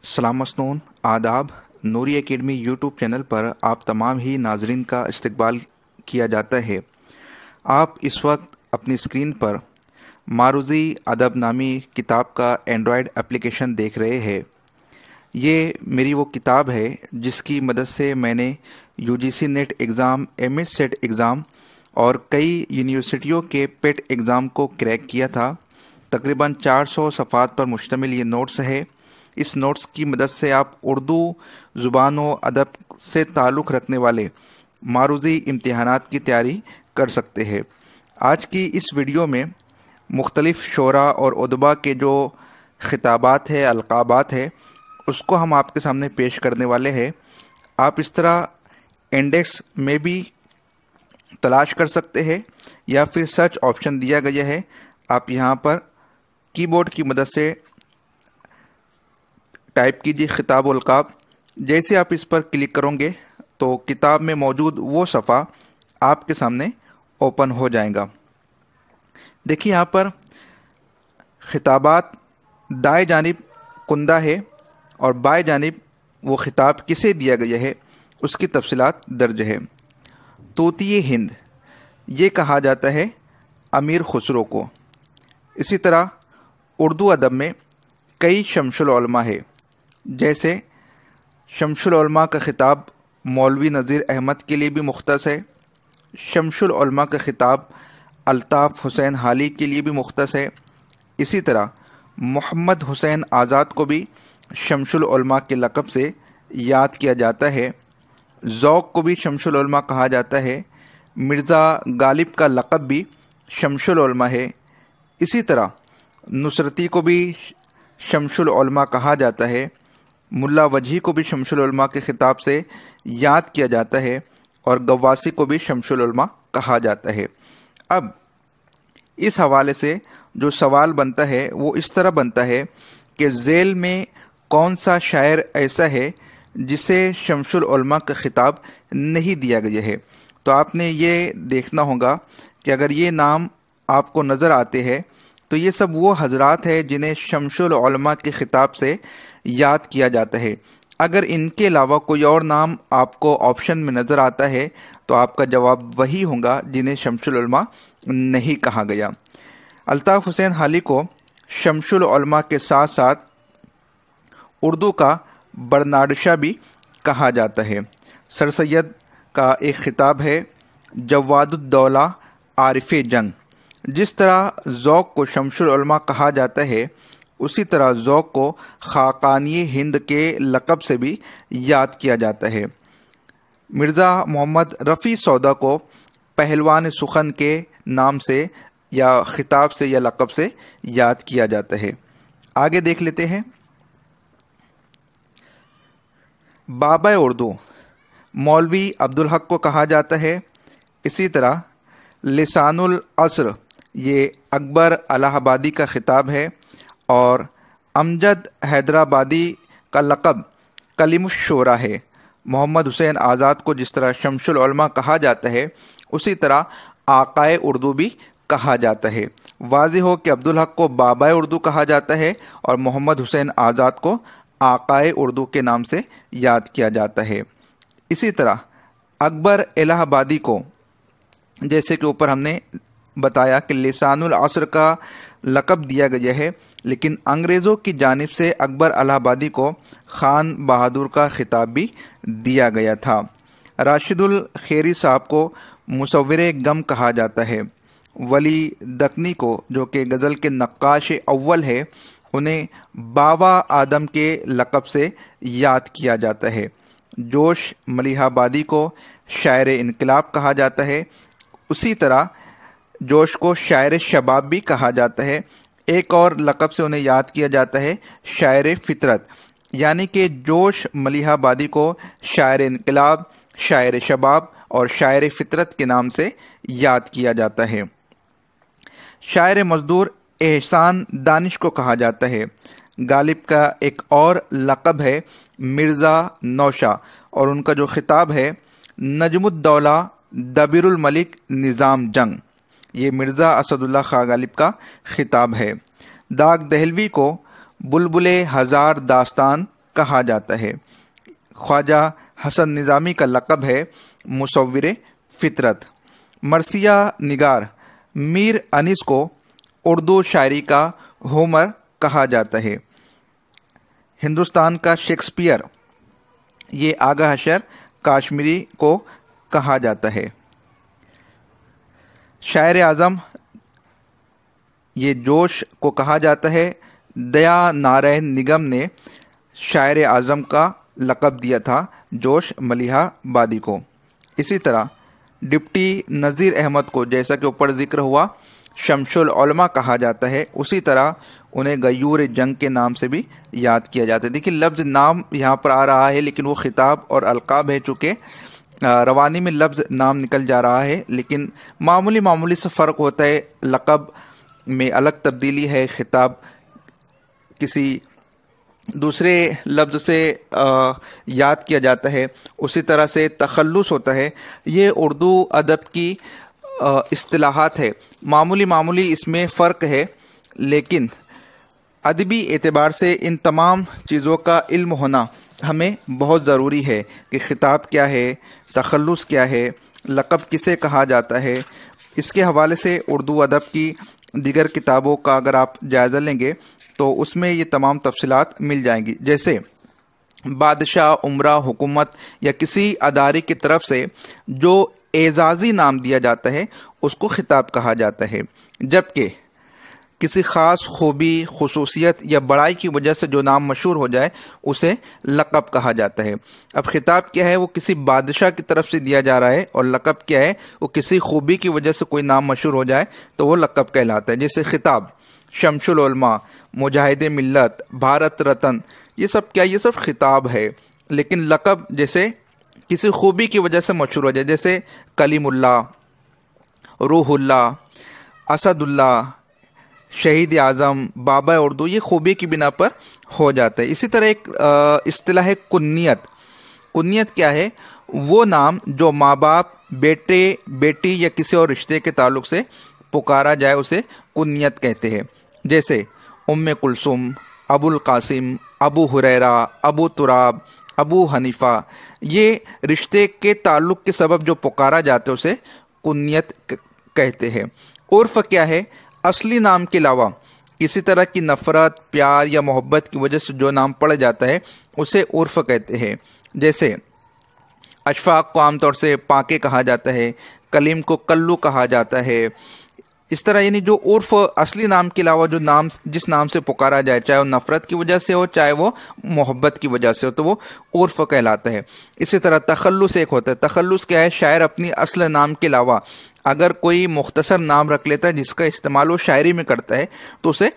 सलाम मसनून, आदाब। नूरी academy YouTube channel पर आप तमाम ही नाजरीन का इस्तकबाल किया जाता है। आप इस वक्त अपनी स्क्रीन पर मारूज़ी अदब नामी किताब का एंड्रॉयड एप्लीकेशन देख रहे हैं। ये मेरी वो किताब है जिसकी मदद से मैंने UGC net exam, MS set exam और कई यूनिवर्सिटियों के पेट एग्ज़ाम को क्रैक किया था। तकरीबन 400 सफ़ात पर मुश्तमिल ये नोट्स है। इस नोट्स की मदद से आप उर्दू ज़ुबान व अदब से ताल्लुक़ रखने वाले मारूज़ी इम्तिहानात की तैयारी कर सकते हैं। आज की इस वीडियो में मुख्तलिफ़ शोरा और उदबा के जो ख़िताबात है, अलक़ाबात है, उसको हम आपके सामने पेश करने वाले हैं। आप इस तरह इंडेक्स में भी तलाश कर सकते हैं या फिर सर्च ऑप्शन दिया गया है। आप यहाँ पर कीबोर्ड की मदद से टाइप कीजिए ख़िताब उल अलक़ाब। जैसे आप इस पर क्लिक करोगे तो किताब में मौजूद वो सफ़ा आपके सामने ओपन हो जाएगा। देखिए यहाँ पर ख़िताबात दाएं जानिब कुंदा है और बाएं जानिब वो ख़िताब किसे दिया गया है उसकी तफसीलात दर्ज है। तोतिए हिंद ये कहा जाता है अमीर खुसरो को। इसी तरह उर्दू अदब में कई शमसुल उलमा है, जैसे शमसुल उलमा का ख़िताब मौलवी नज़ीर अहमद के लिए भी मुख्तस है। शमसुल उलमा का ख़िताब अल्ताफ़ हुसैन हाली के लिए भी मुख्तस है। इसी तरह मोहम्मद हुसैन आज़ाद को भी शमसुल उलमा के लक़ब से याद किया जाता है। ज़ौक़ को भी शमसुल उलमा कहा जाता है। मिर्ज़ा गालिब का लक़ब भी शमसुल उलमा है। इसी तरह नुसरती को भी शमसुल उलमा कहा जाता है। मुल्ला वजही को भी शमसुल उलमा के ख़िताब से याद किया जाता है और गवासी को भी शमसुल उलमा कहा जाता है। अब इस हवाले से जो सवाल बनता है वो इस तरह बनता है कि ज़ेल में कौन सा शायर ऐसा है जिसे शमसुल उलमा का ख़िताब नहीं दिया गया है। तो आपने ये देखना होगा कि अगर ये नाम आपको नज़र आते हैं तो ये सब वो हजरात हैं जिन्हें शमसुल उलमा के ख़िताब से याद किया जाता है। अगर इनके अलावा कोई और नाम आपको ऑप्शन में नज़र आता है तो आपका जवाब वही होगा जिन्हें शमसुल उलमा नहीं कहा गया। अल्ताफ़ हुसैन हाली को शमसुल उलमा के साथ साथ उर्दू का बरनाडशा भी कहा जाता है। सर सैयद का एक ख़िताब है जवादुद्दौला आरिफ़ जंग। जिस तरह ज़ौक़ को शमसुल उलमा कहा जाता है उसी तरह ज़ौक़ को ख़ाक़ानी हिंद के लक़ब से भी याद किया जाता है। मिर्ज़ा मोहम्मद रफ़ी सौदा को पहलवान सुखन के नाम से या ख़िताब से या लक़ब से याद किया जाता है। आगे देख लेते हैं। बाबा उर्दू मौलवी अब्दुल हक को कहा जाता है। इसी तरह लिसानुल अस्र ये अकबर इलाहाबादी का ख़िताब है और अमजद हैदराबादी का लक़ब कलीमुश्शोरा है। मोहम्मद हुसैन आज़ाद को जिस तरह शमसुल उलमा कहा जाता है उसी तरह आकाए उर्दू भी कहा जाता है। वाज़ेह हो कि अब्दुल हक को बाबाए उर्दू कहा जाता है और मोहम्मद हुसैन आज़ाद को आकाए उर्दू के नाम से याद किया जाता है। इसी तरह अकबर इलाहाबादी को, जैसे कि ऊपर हमने बताया कि लिसानुल अस्र का लक़ब दिया गया है, लेकिन अंग्रेज़ों की जानिब से अकबर इलाहाबादी को ख़ान बहादुर का ख़िताब भी दिया गया था। राशिदुल खैरी साहब को मुसव्विरे गम कहा जाता है। वली दकनी को, जो कि गज़ल के नक्काश अव्वल है, उन्हें बाबा आदम के लक़ब से याद किया जाता है। जोश मलिहाबादी को शायर इनकलाब कहा जाता है। उसी तरह जोश को शायर शबाब भी कहा जाता है। एक और लक़ब से उन्हें याद किया जाता है शायर फ़ितरत, यानी कि जोश मलिहाबादी को शायर इनकलाब, शायर शबाब और शायर फ़ितरत के नाम से याद किया जाता है। शायर मज़दूर एहसान दानिश को कहा जाता है। गालिब का एक और लक़ब है मिर्ज़ा नौशा और उनका जो ख़िताब है नजमुद्दौला दबीरुल मलिक निज़ाम जंग। ये मिर्ज़ा असदुल्ला खां गालिब का ख़िताब है। दाग दहलवी को बुलबुले हज़ार दास्तान कहा जाता है। ख्वाजा हसन निज़ामी का लक़ब है मुसव्विर फितरत। मरसिया निगार मीर अनीस को उर्दू शायरी का होमर कहा जाता है। हिंदुस्तान का शेक्सपियर ये आगा हशर काश्मीरी को कहा जाता है। शायर आज़म ये जोश को कहा जाता है। दया नारायण निगम ने शायर आज़म का लक़ब दिया था जोश मलिहाबादी को। इसी तरह डिप्टी नज़ीर अहमद को, जैसा कि ऊपर जिक्र हुआ, शमशुल उलमा कहा जाता है। उसी तरह उन्हें गयूर जंग के नाम से भी याद किया जाता है। देखिए लफ्ज़ नाम यहाँ पर आ रहा है लेकिन वो खिताब और अलकाब है, चूँकि रवानी में लफ्ज़ नाम निकल जा रहा है, लेकिन मामूली से फ़र्क होता है। लक़ब में अलग तब्दीली है, खिताब किसी दूसरे लफ्ज़ से याद किया जाता है। उसी तरह से तखल्लुस होता है। ये उर्दू अदब की इस्तिलाहात है। मामूली इसमें फ़र्क है, लेकिन अदबी एतबार से इन तमाम चीज़ों का इल्म होना हमें बहुत ज़रूरी है कि खिताब क्या है, तखल्लुस क्या है, लक़ब किसे कहा जाता है। इसके हवाले से उर्दू अदब की दीगर किताबों का अगर आप जायज़ा लेंगे तो उसमें ये तमाम तफसीलात मिल जाएंगी। जैसे बादशाह, उमरा, हुकूमत या किसी अदारे की तरफ से जो एजाज़ी नाम दिया जाता है उसको खिताब कहा जाता है, जबकि किसी ख़ास खूबी, खुसूसियत या बड़ाई की वजह से जो नाम मशहूर हो जाए उसे लक़ब कहा जाता है। अब खिताब क्या है, वो किसी बादशाह की तरफ से दिया जा रहा है, और लक़ब क्या है, वो किसी खूबी की वजह से कोई नाम मशहूर हो जाए तो वो लक़ब कहलाता है। जैसे खिताब शमशुल उलमा, मुजाहिद मिल्लत, भारत रत्न, ये सब क्या, ये सब खिताब है। लेकिन लक़ब जैसे किसी खूबी की वजह से मशहूर हो जाए, जैसे कलीमुल्ला, रूहुल्ला, असदुल्ला, शहीद आज़म, बाबा उर्दू, ये खूबी की बिना पर हो जाता है। इसी तरह एक इस्तिलाह है कुन्नियत। कुन्नियत क्या है, वो नाम जो माँ बाप, बेटे, बेटी या किसी और रिश्ते के ताल्लुक़ से पुकारा जाए उसे कुन्नियत कहते हैं। जैसे उम्मे कुलसुम, अबुल कासिम, अबू हुरैरा, अबू तुराब, अबू हनीफ़ा, ये रिश्ते के ताल्लुक़ के सबब जो पुकारा जाते हैं उसे कुन्नियत कहते हैं। उर्फ़ क्या है, असली नाम के अलावा किसी तरह की नफ़रत, प्यार या मोहब्बत की वजह से जो नाम पड़ जाता है उसे उर्फ़ कहते हैं। जैसे अशफाक को आमतौर से पाके कहा जाता है, कलीम को कल्लू कहा जाता है। इस तरह यानी जो उर्फ़ असली नाम के अलावा जो नाम जिस नाम से पुकारा जाए, चाहे वो नफ़रत की वजह से हो, चाहे वो मोहब्बत की वजह से हो, तो वो उर्फ़ कहलाता है। इसी तरह तखल्लुस एक होता है। तखल्लुस क्या है, शायर अपनी असल नाम के अलावा अगर कोई मुख्तसर नाम रख लेता है जिसका इस्तेमाल वो शायरी में करता है तो उसे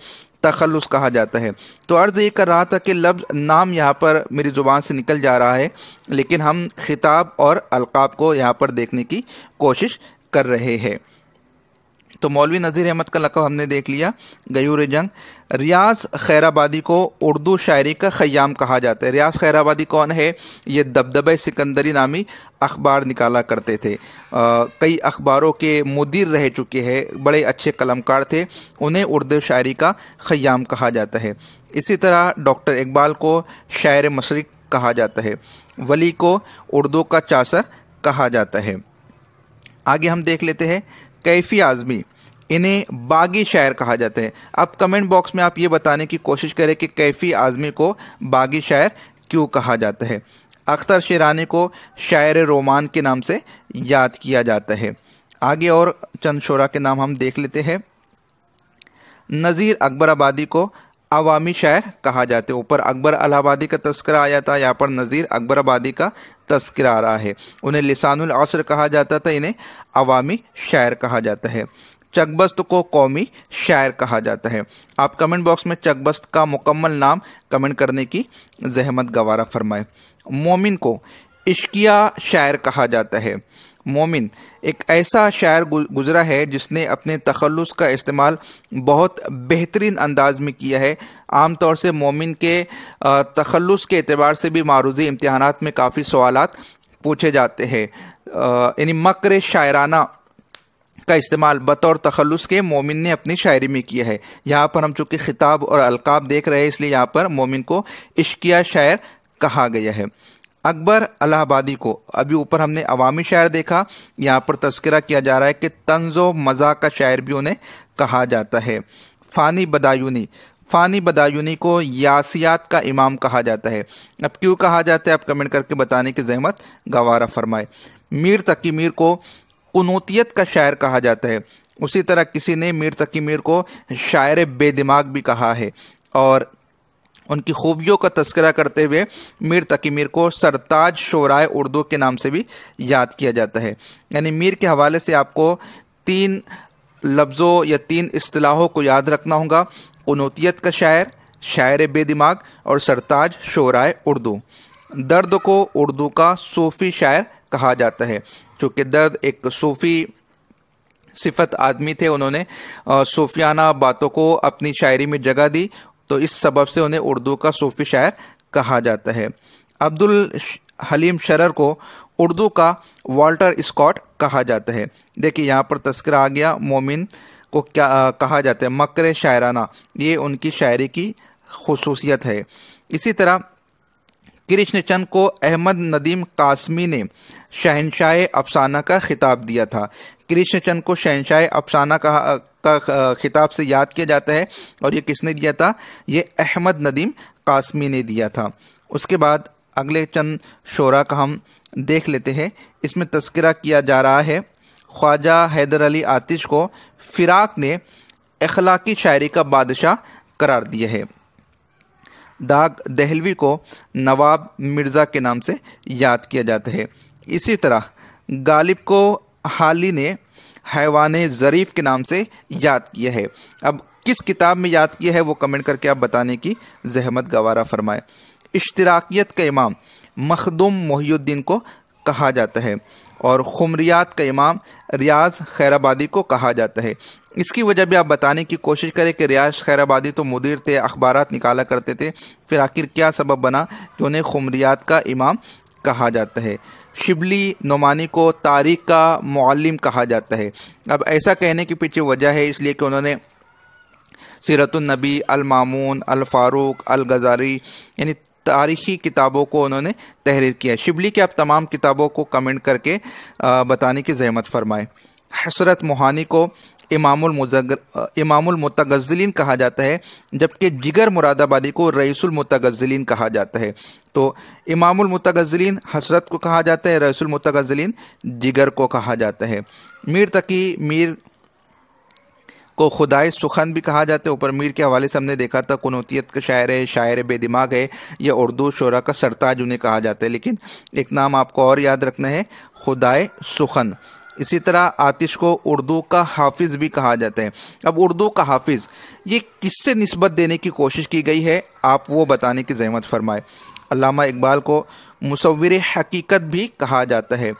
तखल्लुस कहा जाता है। तो अर्ज़ ये कर रहा था कि लफ्ज़ नाम यहाँ पर मेरी ज़ुबान से निकल जा रहा है, लेकिन हम खिताब और अलक़ाब को यहाँ पर देखने की कोशिश कर रहे हैं। तो मौलवी नज़ीर अहमद का लक़ब हमने देख लिया, गयूर जंग। रियाज़ खैराबादी को उर्दू शायरी का ख़य्याम कहा जाता है। रियाज़ खैराबादी कौन है, ये दबदबा सिकंदरी नामी अखबार निकाला करते थे। कई अखबारों के मुदीर रह चुके हैं, बड़े अच्छे कलमकार थे, उन्हें उर्दू शायरी का ख़य्याम कहा जाता है। इसी तरह डॉक्टर इकबाल को शायर मशरिक़ कहा जाता है। वली को उर्दू का चासर कहा जाता है। आगे हम देख लेते हैं कैफ़ी आज़मी, इन्हें बागी शायर कहा जाता है। अब कमेंट बॉक्स में आप ये बताने की कोशिश करें कि कैफ़ी आज़मी को बागी शायर क्यों कहा जाता है। अख्तर शिरानी को शायर रोमान के नाम से याद किया जाता है। आगे और चंद शोरा के नाम हम देख लेते हैं। नज़ीर अकबर आबादी को अवामी शायर कहा जाता है। ऊपर अकबर अलाहाबादी का तस्करा आया था, यहाँ पर नज़ीर अकबर आबादी का तस्करा आ रहा है। उन्हें लिसानुल असर कहा जाता था, इन्हें अवामी शायर कहा जाता है। चकबस्त को कौमी शायर कहा जाता है। आप कमेंट बॉक्स में चकबस्त का मुकम्मल नाम कमेंट करने की जहमत गवारा फरमाएं। मोमिन को इश्किया शायर कहा जाता है। मोमिन एक ऐसा शायर गुजरा है जिसने अपने तखल्लुस का इस्तेमाल बहुत बेहतरीन अंदाज में किया है। आमतौर से मोमिन के तखल्लुस के एतबार से भी मारूज़ी इम्तिहानात में काफ़ी सवालात पूछे जाते हैं। यानी मकर शायराना का इस्तेमाल बतौर तखल्लुस के मोमिन ने अपनी शायरी में किया है। यहाँ पर हम चूंकि खिताब और अलकाब देख रहे हैं, इसलिए यहाँ पर मोमिन को इश्किया शायर कहा गया है। अकबर इलाहाबादी को, अभी ऊपर हमने अवामी शायर देखा, यहाँ पर तस्करा किया जा रहा है कि तंज़ो मज़ाक का शायर भी उन्हें कहा जाता है। फ़ानी बदायूनी, फ़ानी बदायूनी को यासियात का इमाम कहा जाता है। अब क्यों कहा जाता है आप कमेंट करके बताने की ज़हमत गवारा फरमाए। मीर तकी मीर को कुनूतियत का शायर कहा जाता है। उसी तरह किसी ने मीर तकी मीर को शायर बेदिमाग भी कहा है और उनकी खूबियों का तस्करा करते हुए मीर तकी मीर को सरताज शोराए उर्दू के नाम से भी याद किया जाता है। यानी मीर के हवाले से आपको 3 लफ्ज़ों या 3 इस्तिलाहों को याद रखना होगा। कुनूतियत का शायर, शायर बेदिमाग और सरताज शोराए उर्दू। दर्द को उर्दू का सूफ़ी शायर कहा जाता है, क्योंकि दर्द एक सूफ़ी सिफत आदमी थे, उन्होंने सूफियाना बातों को अपनी शायरी में जगह दी, तो इस सबब से उन्हें उर्दू का सूफ़ी शायर कहा जाता है। अब्दुल हलीम शरर को उर्दू का वाल्टर स्कॉट कहा जाता है। देखिए यहाँ पर तस्करा आ गया, मोमिन को क्या कहा जाता है, मकर शायराना, ये उनकी शायरी की खुसूसियत है। इसी तरह कृष्णचंद को अहमद नदीम कासमी ने शहनशाह अफसाना का खिताब दिया था। कृष्णचंद को शहनशाह अफसाना का खिताब से याद किया जाता है और ये किसने दिया था, ये अहमद नदीम कासमी ने दिया था। उसके बाद अगले चंद शोरा का हम देख लेते हैं। इसमें तस्करा किया जा रहा है, ख्वाजा हैदर अली आतिश को फिराक ने अखलाकी शायरी का बादशाह करार दिया है। दाग दहलवी को नवाब मिर्ज़ा के नाम से याद किया जाता है। इसी तरह गालिब को हाली ने हैवाने ज़रीफ़ के नाम से याद किया है। अब किस किताब में याद किया है वो कमेंट करके आप बताने की ज़हमत गवारा फरमाए। इश्तिराकियत का इमाम मखदूम मोहिउद्दीन को कहा जाता है और खुमरियात का इमाम रियाज खैराबादी को कहा जाता है। इसकी वजह भी आप बताने की कोशिश करें कि रियाज खैराबादी तो मुदीर थे, अखबारात निकाला करते थे, फिर आखिर क्या सबब बना कि उन्हें खुमरियात का इमाम कहा जाता है। शिबली नोमानी को तारीख का मुअल्लिम कहा जाता है। अब ऐसा कहने के पीछे वजह है इसलिए कि उन्होंने सीरतुन नबी, अल मामून, अल फारूक, अल गज़ाली यानी तारीख़ी किताबों को उन्होंने तहरीर किया। शिबली के आप तमाम किताबों को कमेंट करके बताने की ज़हमत फरमाएँ। हसरत मोहानी को इमामुल मुतगज़्ज़िलीन कहा जाता है, जबकि जिगर मुरादाबादी को रईसुल मुतगज़्ज़िलीन कहा जाता है। तो इमामुल मुतगज़्ज़िलीन हसरत को कहा जाता है, रईसुल मुतगज़्ज़िलीन जिगर को कहा जाता है। मीर तकी मीर को खुदाई सुखन भी कहा जाता है। ऊपर मीर के हवाले से हमने देखा था कुनूतियत का शायर है, शायर बेदिमाग है, यह उर्दू शोरा का सरताज उन्हें कहा जाता है। लेकिन एक नाम आपको और याद रखना है, खुदाई सुखन। इसी तरह आतिश को उर्दू का हाफिज़ भी कहा जाता है। अब उर्दू का हाफिज़ ये किससे निस्बत देने की कोशिश की गई है, आप वो बताने की ज़हमत फरमाए। अल्लामा इकबाल को मुसव्विर हकीकत भी कहा जाता है।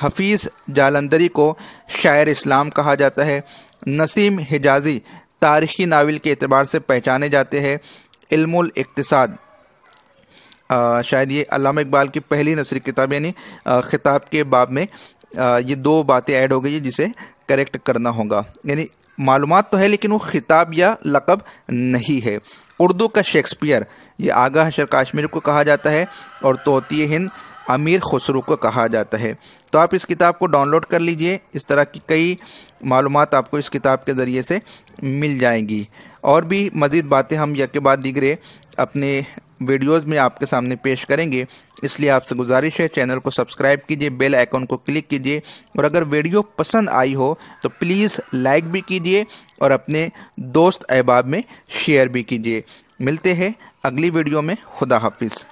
हफीज़ जालंधरी को शायर इस्लाम कहा जाता है। नसीम हिजाजी तारीख़ी नावल के एतबार से पहचाने जाते हैं। इल्मुल इक्तिसाद शायद ये अल्लामा इकबाल की पहली नसरी किताब, यानी खिताब के बाब में ये 2 बातें ऐड हो गई है जिसे करेक्ट करना होगा। यानी मालूमात तो है लेकिन वो खिताब या लक़ब नहीं है। उर्दू का शेक्सपियर ये आगा हशर काश्मीरी को कहा जाता है और तोती हिंद अमीर खुसरू को कहा जाता है। तो आप इस किताब को डाउनलोड कर लीजिए, इस तरह की कई मालूमात आपको इस किताब के ज़रिए से मिल जाएंगी। और भी मज़ीद बातें हम यके बाद दीगरे अपने वीडियोस में आपके सामने पेश करेंगे, इसलिए आपसे गुजारिश है चैनल को सब्सक्राइब कीजिए, बेल आइकन को क्लिक कीजिए और अगर वीडियो पसंद आई हो तो प्लीज़ लाइक भी कीजिए और अपने दोस्त अहबाब में शेयर भी कीजिए। मिलते हैं अगली वीडियो में। खुदा हाफिज़।